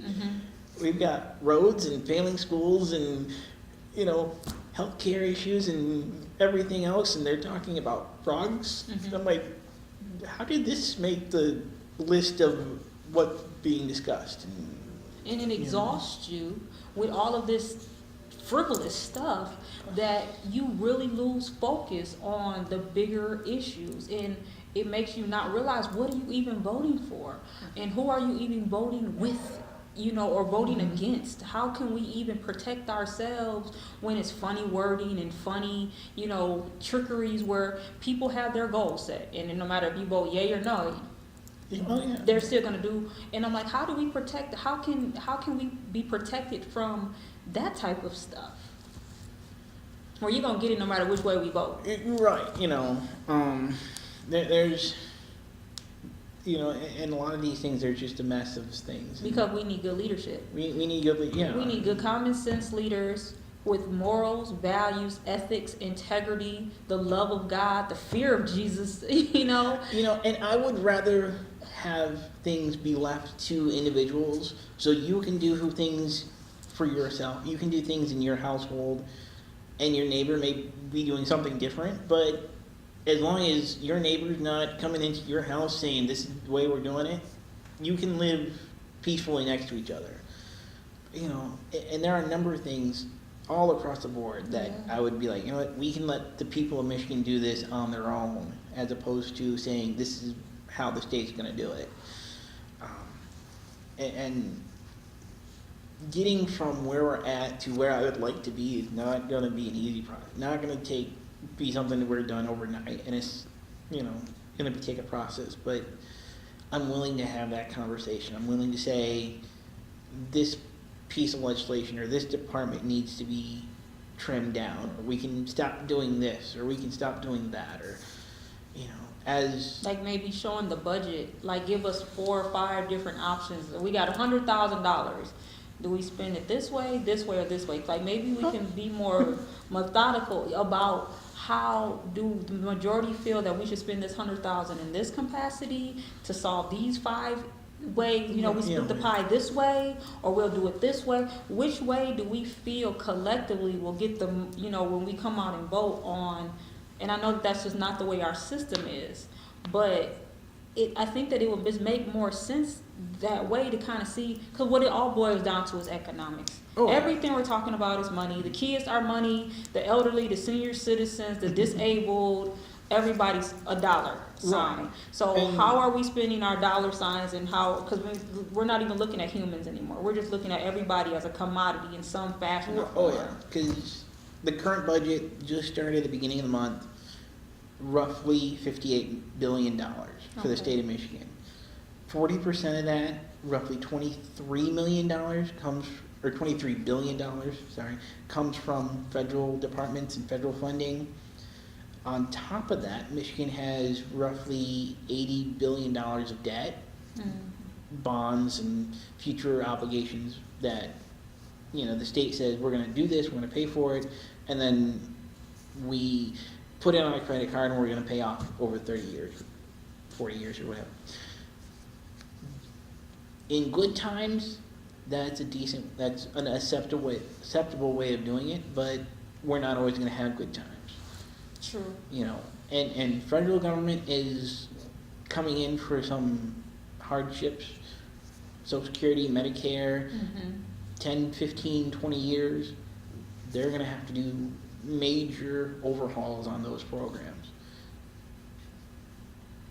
We've got roads and failing schools and, healthcare issues and everything else, and they're talking about frogs. I'm like, how did this make the list of what's being discussed? And it exhausts you with all of this frivolous stuff that you really lose focus on the bigger issues, and it makes you not realize what are you even voting for and who are you even voting with, or voting against. How can we even protect ourselves when it's funny wording and funny, trickeries where people have their goals set, and no matter if you vote yay or no, they're still going to do. And I'm like, how do we protect, how can we be protected from that type of stuff where you're going to get it no matter which way we vote? Right. There's and a lot of these things are just a mess of things. Because we need good leadership. We need good, We need good common sense leaders with morals, values, ethics, integrity, the love of God, the fear of Jesus, and I would rather have things be left to individuals so you can do things for yourself. You can do things in your household, and your neighbor may be doing something different, but as long as your neighbor's not coming into your house saying this is the way we're doing it, you can live peacefully next to each other. And there are a number of things all across the board that I would be like, we can let the people of Michigan do this on their own, as opposed to saying this is how the state's going to do it. And getting from where we're at to where I would like to be is not going to be an easy process. Not going to be something that we're done overnight, and it's going to take a process. But I'm willing to have that conversation. I'm willing to say this piece of legislation or this department needs to be trimmed down, or we can stop doing this, or we can stop doing that, or as like maybe showing the budget, like give us 4 or 5 different options. We got $100,000. Do we spend it this way, or this way? Like maybe we can be more methodical about how do the majority feel that we should spend this $100,000 in this capacity to solve these 5 ways. We split the pie this way, or we'll do it this way. Which way do we feel collectively will get the when we come out and vote on? And I know that's just not the way our system is, but I think that it would just make more sense that way to kind of see, because what it all boils down to is economics. Everything we're talking about is money. The kids are money, the elderly, the senior citizens, the disabled, everybody's a dollar sign. So how are we spending our dollar signs, and how, because we're not even looking at humans anymore. We're just looking at everybody as a commodity in some fashion or form. Because the current budget just started at the beginning of the month, roughly $58 billion for the state of Michigan. 40% of that, roughly $23 billion comes from federal departments and federal funding. On top of that, Michigan has roughly $80 billion of debt, bonds, and future obligations that, the state says we're going to do this, we're going to pay for it, and then we put it on a credit card and we're going to pay off over 30 years, 40 years, or whatever. In good times, that's an acceptable way of doing it, but we're not always going to have good times. True. And federal government is coming in for some hardships, Social Security, Medicare, 10, 15, 20 years. They're going to have to do major overhauls on those programs.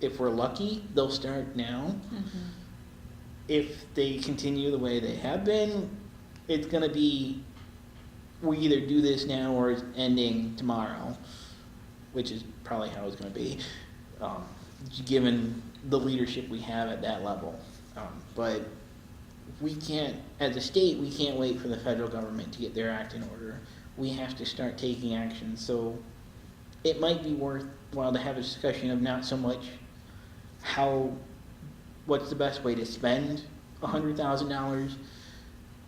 If we're lucky, they'll start now. If they continue the way they have been, it's going to be, we either do this now or it's ending tomorrow, which is probably how it's going to be, given the leadership we have at that level. But we can't, as a state, we can't wait for the federal government to get their act in order. We have to start taking action. So it might be worthwhile to have a discussion of not so much what's the best way to spend $100,000,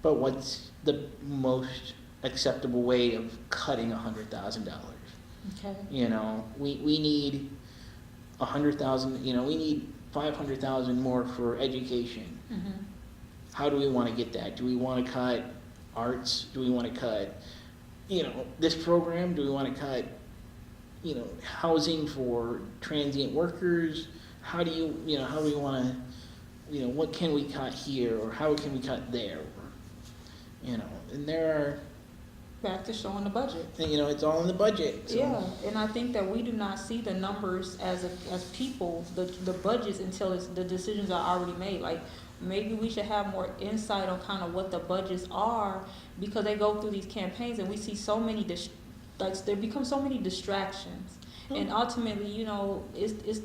but what's the most acceptable way of cutting $100,000. Okay. You know, we need 100,000. You know, we need 500,000 more for education. Mm-hmm. How do we want to get that? Do we want to cut arts? Do we want to cut, this program? Do we want to cut, housing for transient workers? How do how do we want to, what can we cut here, or how can we cut there? And there are, Back to showing the budget. it's all in the budget. So. Yeah, and I think that we do not see the numbers as people, the budgets, until the decisions are already made. Like, maybe we should have more insight on kind of what the budgets are, because they go through these campaigns and we see so many, there become so many distractions. Mm-hmm. And ultimately, it's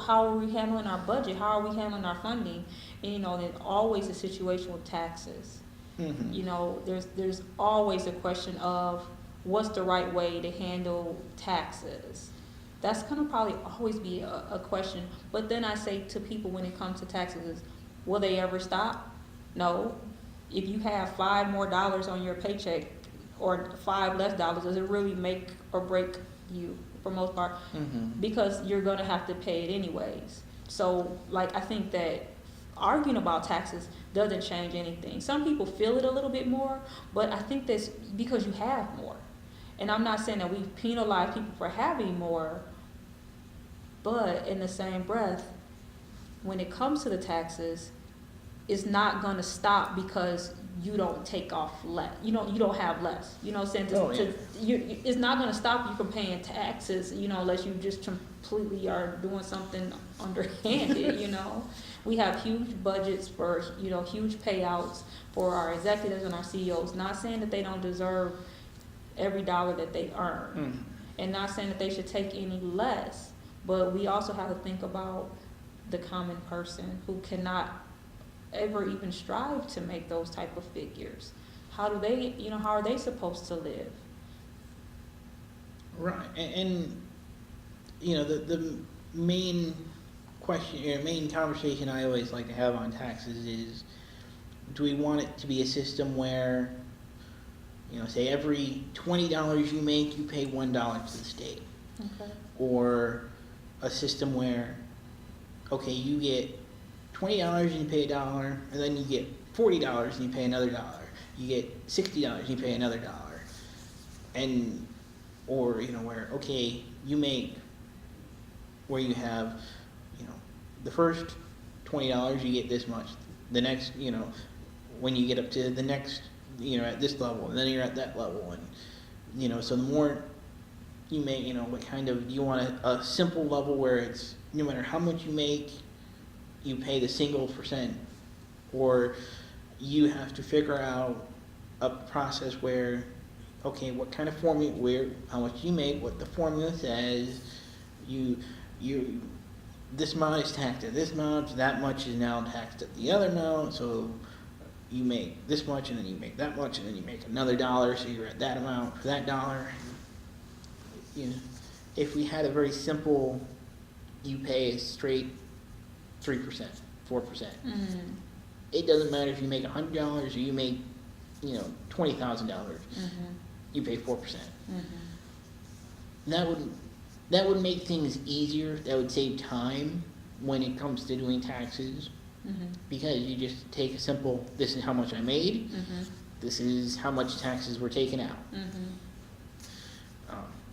how are we handling our budget? How are we handling our funding? And, there's always a situation with taxes. Mm-hmm. There's always a question of what's the right way to handle taxes. That's going to probably always be a question. But then I say to people when it comes to taxes, will they ever stop? No. If you have $5 more on your paycheck or $5 less, does it really make or break you for most part? Mm-hmm. Because you're going to have to pay it anyways. So, I think that arguing about taxes doesn't change anything. Some people feel it a little bit more, but I think that's because you have more. And I'm not saying that we penalize people for having more, but in the same breath, when it comes to the taxes, it's not going to stop because you don't take off less. You don't have less. You know what I'm saying? It's not going to stop you from paying taxes, unless you just completely are doing something underhanded, We have huge budgets for, huge payouts for our executives and our CEOs. Not saying that they don't deserve every dollar that they earn. And not saying that they should take any less. But we also have to think about the common person who cannot ever even strive to make those type of figures. How are they supposed to live? Right. And the main question, main conversation I always like to have on taxes is, do we want it to be a system where, say every $20 you make, you pay $1 to the state? Okay. Or a system where, okay, you get $20 and you pay $1, and then you get $40 and you pay another $1. You get $60 and you pay another $1. And, or, where, okay, you make, where you have, the first $20 you get this much. The next, when you get up to the next, at this level, and then you're at that level, and, so the more you make, what kind of, you want a simple level where it's, no matter how much you make, you pay the single percent, or you have to figure out a process where, okay, what kind of formula, how much you make, what the formula says, this amount is taxed at this amount, that much is now taxed at the other amount, so you make this much, and then you make that much, and then you make another $1, so you're at that amount for that $1. If we had a very simple, you pay a straight 3%, 4%. Mm-hmm. It doesn't matter if you make $100 or you make, $20,000. Mm-hmm. You pay 4%. Mm-hmm. That would make things easier. That would save time when it comes to doing taxes. Mm-hmm. Because you just take a simple, this is how much I made, mm-hmm. this is how much taxes were taken out. Mm-hmm.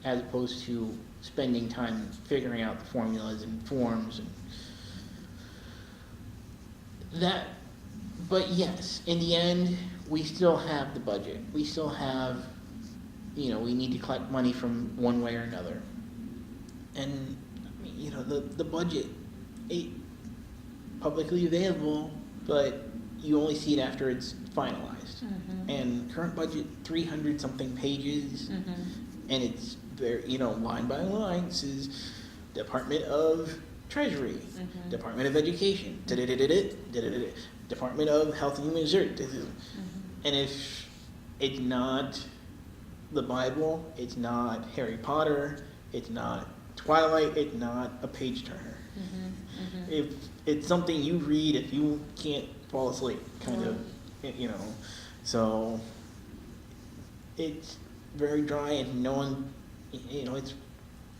As opposed to spending time figuring out the formulas and forms and that. But yes, in the end, we still have the budget. We still have, we need to collect money from one way or another. And, the budget ain't publicly available, but you only see it after it's finalized. Mm-hmm. And current budget, 300 something pages, mm-hmm. and it's very, line by line, says Department of Treasury, mm-hmm. Department of Education, Department of Health and Human Services. Mm-hmm. And if it's not the Bible, it's not Harry Potter, it's not Twilight, it's not a page turner. Mm-hmm. Mm-hmm. If it's something you read, if you can't fall asleep, kind of, so it's very dry, and no one, it's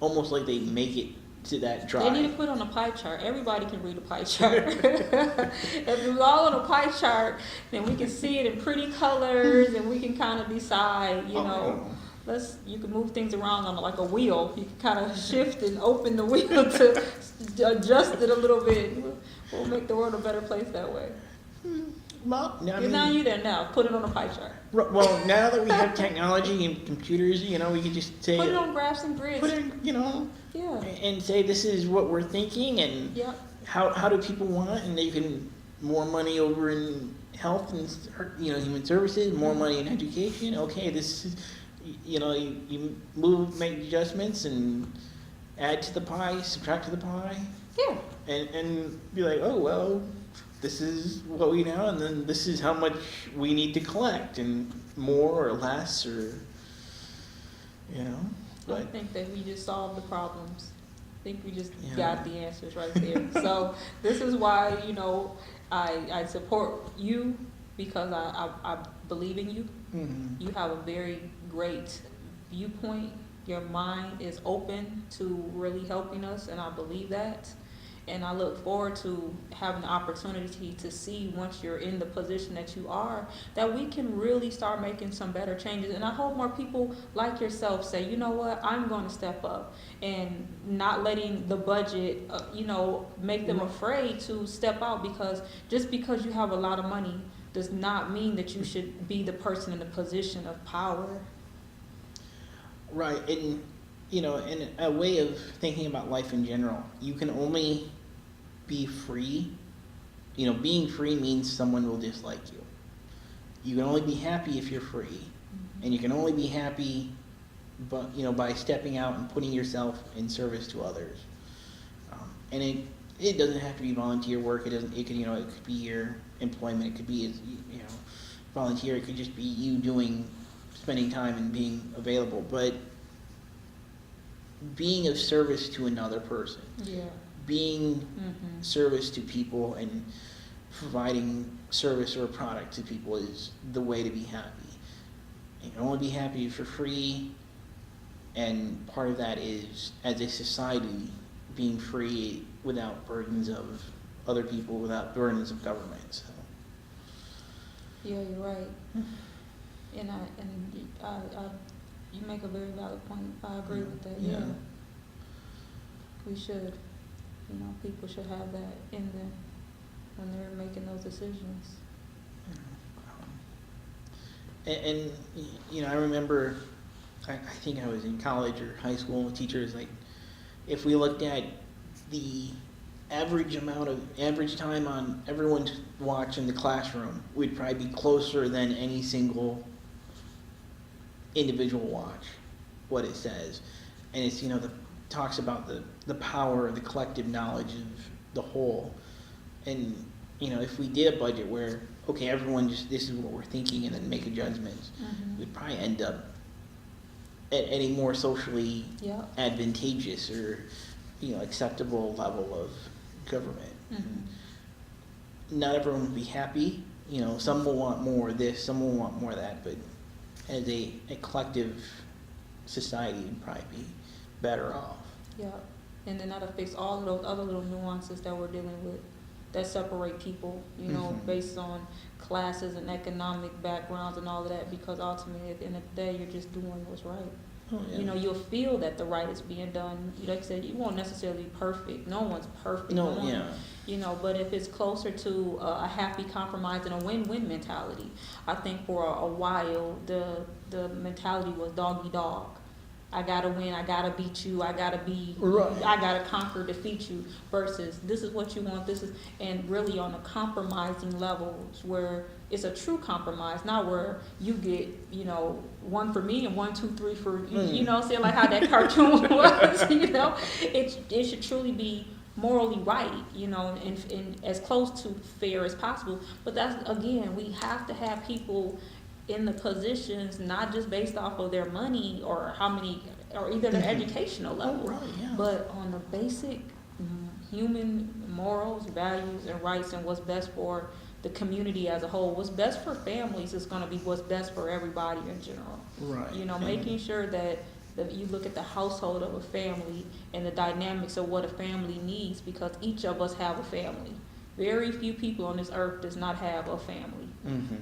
almost like they make it to that dry. They need to put on a pie chart. Everybody can read a pie chart. If it was all on a pie chart, then we can see it in pretty colors, and we can kind of decide, you can move things around on like a wheel. You can kind of shift and open the wheel to adjust it a little bit. We'll make the world a better place that way. Well, Now you're there now. Put it on a pie chart. Well, now that we have technology and computers, we can just say, put it on graphs and grids. Put it, yeah, and say this is what we're thinking, and yeah. how do people want it, and you can more money over in health and human services, more money in education. Okay, this is you make adjustments and add to the pie, subtract to the pie. Yeah. And be like, oh well, this is what we know, and then this is how much we need to collect, and more or less, or But I think that we just solved the problems. I think we just got the answers right there. So this is why I support you, because I believe in you. Mm-hmm. You have a very great viewpoint. Your mind is open to really helping us, and I believe that. And I look forward to having the opportunity to see, once you're in the position that you are, that we can really start making some better changes. And I hope more people like yourself say, you know what, I'm going to step up, and not letting the budget, make them afraid to step out, because just because you have a lot of money does not mean that you should be the person in the position of power. Right, and in a way of thinking about life in general, you can only be free. Being free means someone will dislike you. You can only be happy if you're free, Mm-hmm. and you can only be happy, but by stepping out and putting yourself in service to others. And it doesn't have to be volunteer work. It doesn't. It could it could be your employment. It could be volunteer. It could just be you spending time and being available, but being of service to another person, being Mm-hmm. service to people, and providing service or a product to people is the way to be happy. You can only be happy for free, and part of that is, as a society, being free without burdens of other people, without burdens of government. So. Yeah, you're right. And you make a very valid point. I agree with that. Yeah. We should, people should have that in them when they're making those decisions. And I remember, I think I was in college or high school, and teachers, like, if we looked at the average time on everyone's watch in the classroom, we'd probably be closer than any single individual watch, what it says. And it's, talks about the power of the collective knowledge of the whole. And, if we did a budget where, okay, everyone this is what we're thinking, and then make adjustments, Mm-hmm. we'd probably end up at a more socially advantageous or, acceptable level of government. Mm-hmm. Not everyone will be happy. Some will want more of this, some will want more of that, but as a collective society, would probably be better off. Yeah, and then that'll fix all of those other little nuances that we're dealing with that separate people, Mm-hmm. based on classes and economic backgrounds and all of that, because ultimately at the end of the day, you're just doing what's right. Oh, yeah. You'll feel that the right is being done. Like I said, you won't necessarily be perfect. No one's perfect. No, yeah. But if it's closer to a happy compromise and a win-win mentality, I think for a while the mentality was dog eat dog. I gotta win, I gotta beat you, I gotta conquer, defeat you, versus this is what you want, and really on a compromising levels where it's a true compromise, not where you get, one for me and 1, 2, 3 for, saying like how that cartoon was, it should truly be morally right, and as close to fair as possible. But that's, again, we have to have people in the positions, not just based off of their money or how many, or either their educational level, right, yeah. but on the basic human morals, values, and rights, and what's best for the community as a whole. What's best for families is going to be what's best for everybody in general. Right. Making sure that you look at the household of a family and the dynamics of what a family needs, because each of us have a family. Very few people on this earth does not have a family. Mm-hmm.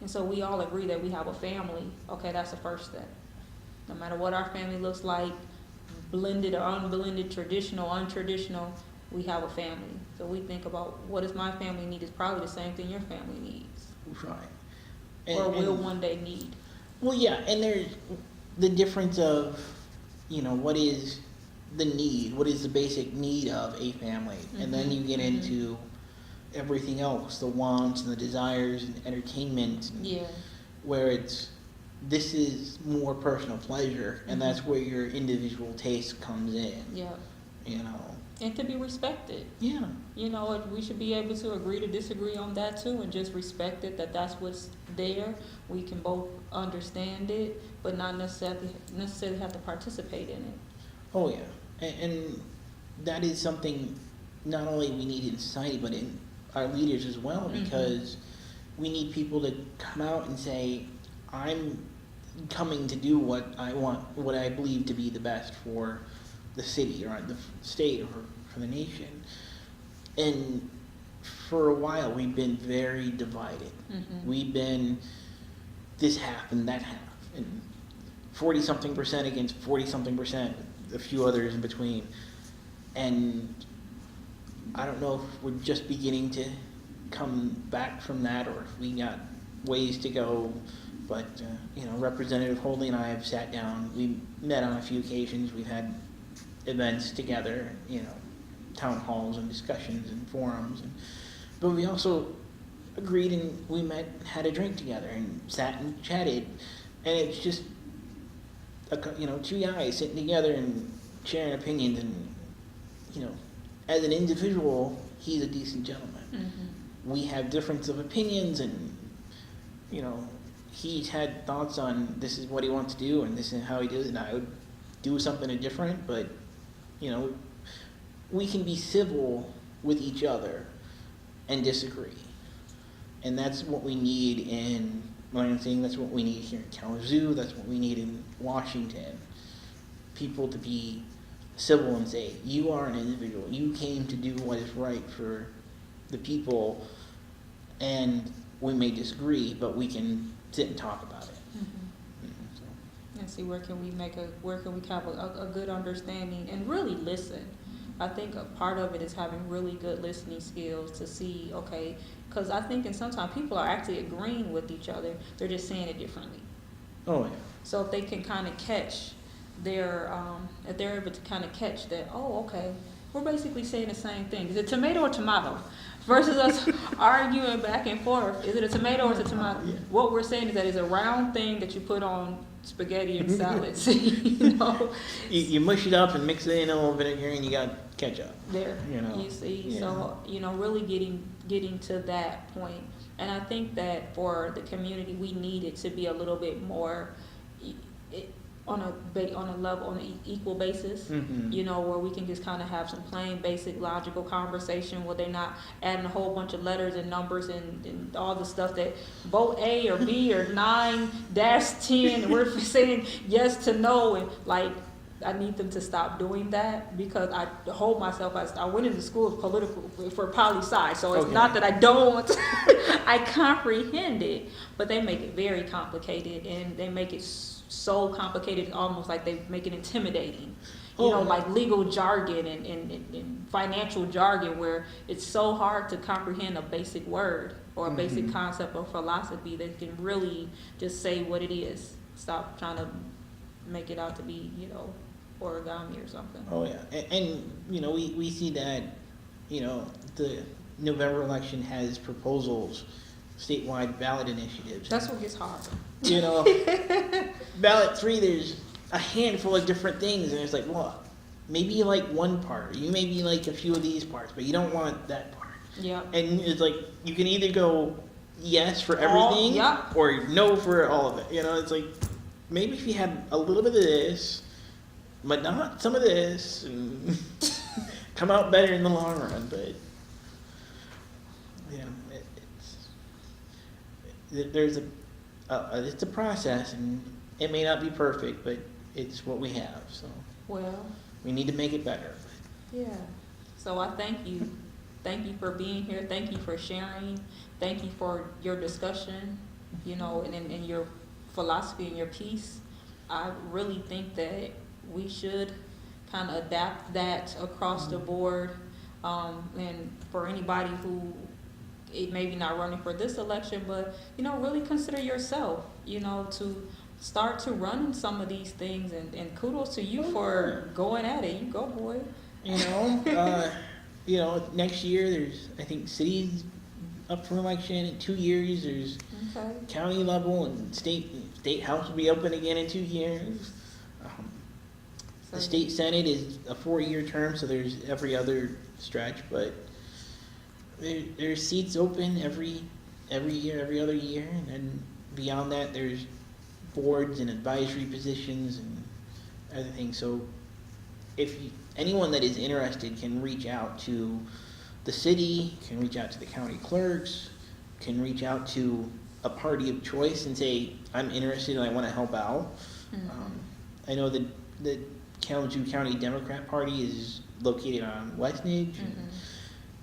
And so we all agree that we have a family. Okay, that's the first step. No matter what our family looks like, blended or unblended, traditional, untraditional, we have a family. So we think about, what does my family need is probably the same thing your family needs. Right. Or will one day need. Well, yeah, and there's the difference of, what is the need, what is the basic need of a family, and then you get into everything else, the wants and the desires and entertainment, and where this is more personal pleasure, and that's where your individual taste comes in. And to be respected. We should be able to agree to disagree on that too, and just respect it, that's what's there. We can both understand it, but not necessarily have to participate in it. Oh yeah, and that is something not only we need in society, but in our leaders as well, because we need people to come out and say, I'm coming to do what I want, what I believe to be the best for the city or the state or for the nation. And for a while we've been very divided. We've been this half and that half, and 40-something% against 40-something%, a few others in between. And I don't know if we're just beginning to come back from that, or if we got ways to go. But Representative Holdley and I have sat down. We met on a few occasions. We've had events together, town halls and discussions and forums. But we also agreed, and we met, had a drink together, and sat and chatted. And it's just, two guys sitting together and sharing opinions. And as an individual, he's a decent gentleman. We have difference of opinions, and he's had thoughts on this is what he wants to do and this is how he does it, and I would do something different, but we can be civil with each other and disagree. And that's what we need in Lansing, that's what we need here in Kalamazoo, that's what we need in Washington. People to be civil and say, you are an individual, you came to do what is right for the people, and we may disagree, but we can sit and talk about it. And see where can we have a good understanding and really listen. I think a part of it is having really good listening skills to see, okay, because I think sometimes people are actually agreeing with each other, they're just saying it differently. Oh yeah. So if they can kind of catch if they're able to kind of catch that, oh, okay, we're basically saying the same thing. Is it tomato or tomato? Versus us arguing back and forth. Is it a tomato or is it a tomato? Yeah. What we're saying is that it's a round thing that you put on spaghetti and salads. You mush it up and mix it in a little vinegar, and you got ketchup. There, you see. Yeah. So really getting to that point. And I think that for the community, we need it to be a little bit more on an equal basis, where we can just kind of have some plain, basic, logical conversation where they're not adding a whole bunch of letters and numbers and all the stuff that vote A or B or 9-10, and we're saying yes to no, and I need them to stop doing that, because I hold myself as I went into school for poli-sci, so it's not that I don't, I comprehend it, but they make it very complicated, and they make it so complicated, almost like they make it intimidating. Like legal jargon and financial jargon, where it's so hard to comprehend a basic word or a basic concept or philosophy that can really just say what it is. Stop trying to make it out to be, origami or something. Oh yeah, and we see that, the November election has proposals, statewide ballot initiatives. That's what gets hard. Ballot 3, there's a handful of different things, and it's like, what? maybe you like one part, you maybe like a few of these parts, but you don't want that part. Yeah. And it's like you can either go yes for All- everything yeah. or no for all of it. You know, it's like maybe if you had a little bit of this, but not some of this, and come out better in the long run. But you know, there's it's a process, and it may not be perfect, but it's what we have. So Well, we need to make it better. yeah. So I thank you. Thank you for being here. Thank you for sharing. Thank you for your discussion, you know, and your philosophy and your piece. I really think that we should kind of adapt that across the board. And for anybody who it maybe not running for this election, but, you know, really consider yourself, you know, to start to run some of these things. And kudos to you for going at it. You go, boy. You know, you know, next year there's, I think, cities up for election. In 2 years there's Okay. county level, and state house will be open again in 2 years. The state senate is a 4-year term, so there's every other stretch, but there's seats open every year, every other year, and then beyond that there's boards and advisory positions and other things. So if anyone that is interested can reach out to the city, can reach out to the county clerks, can reach out to a party of choice and say, I'm interested and I want to help out. I know that the Kalamazoo County Democrat Party is located on Westnedge, and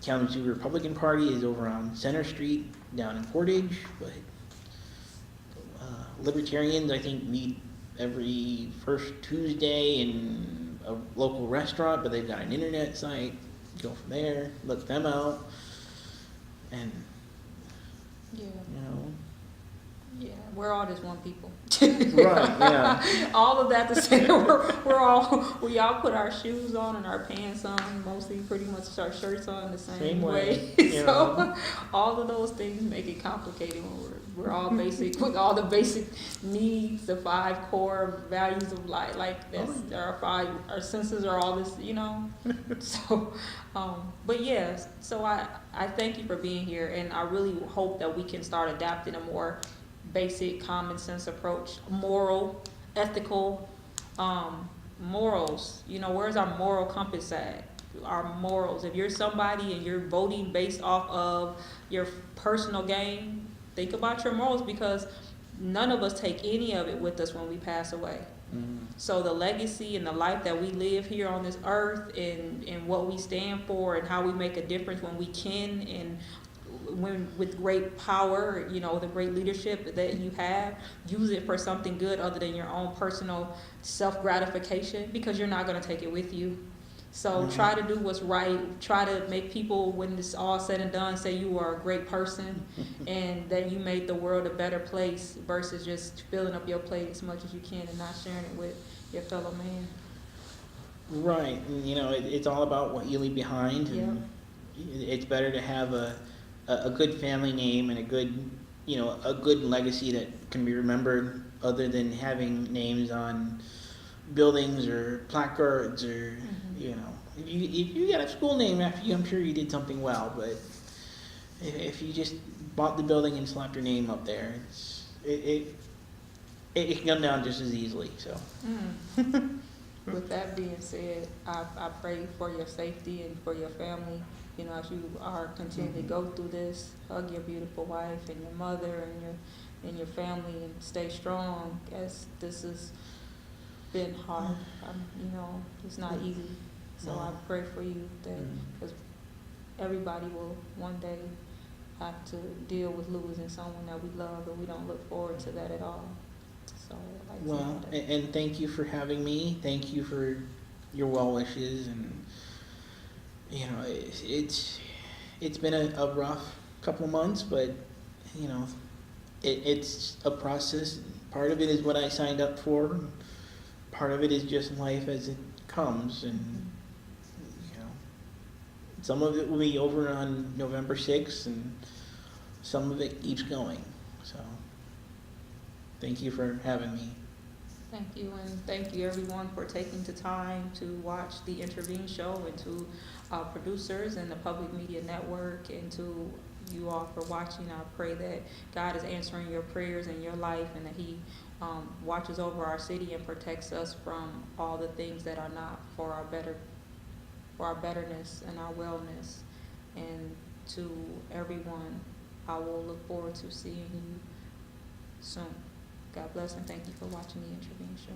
Kalamazoo Republican Party is over on Center Street down in Portage, but Libertarians, I think, meet every first Tuesday in a local restaurant, but they've got an internet site. Go from there, look them out, and Yeah. you know. Yeah, we're all just one people. Right, yeah. All of that to say that we all put our shoes on and our pants on, mostly pretty much our shirts on the same way. you know. So all of those things make it complicated when we're all basic with all the basic needs, the 5 core values of life. Like that's our senses are all this, you know. So but yeah, so I thank you for being here, and I really hope that we can start adapting a more basic common sense approach, moral, ethical, morals. You know, where's our moral compass at? Our morals. If you're somebody and you're voting based off of your personal gain, think about your morals, because none of us take any of it with us when we pass away. So the legacy and the life that we live here on this earth, and what we stand for, and how we make a difference when we can, and when with great power, you know, the great leadership that you have, use it for something good other than your own personal self-gratification, because you're not going to take it with you. So try to do what's right. Try to make people, when it's all said and done, say you are a great person and that you made the world a better place, versus just filling up your plate as much as you can and not sharing it with your fellow man. Right, and you know, it's all about what you leave behind, and it's better to have a good family name and a good legacy that can be remembered, other than having names on buildings or placards, or you know, if you got a school name after you, I'm sure you did something well. But if you just bought the building and slapped your name up there, it can come down just as easily. So. With that being said, I pray for your safety and for your family. You know, as you are continuing to go through this, hug your beautiful wife and your mother and your family, and stay strong, as this has been hard. You know, it's not easy. So I pray for you that, because everybody will one day have to deal with losing someone that we love, and we don't look forward to that at all. So I'd like to know that. And thank you for having me. Thank you for your well wishes, and you know, it's been a rough couple months, but you know, it's a process. Part of it is what I signed up for. Part of it is just life as it comes, and you know, some of it will be over on November 6th, and some of it keeps going. So, thank you for having me. Thank you, and thank you everyone for taking the time to watch the Intervene Show, and to producers and the Public Media Network, and to you all for watching. I pray that God is answering your prayers in your life, and that He watches over our city and protects us from all the things that are not for our betterness and our wellness. And to everyone, I will look forward to seeing you soon. God bless, and thank you for watching the Intervene Show.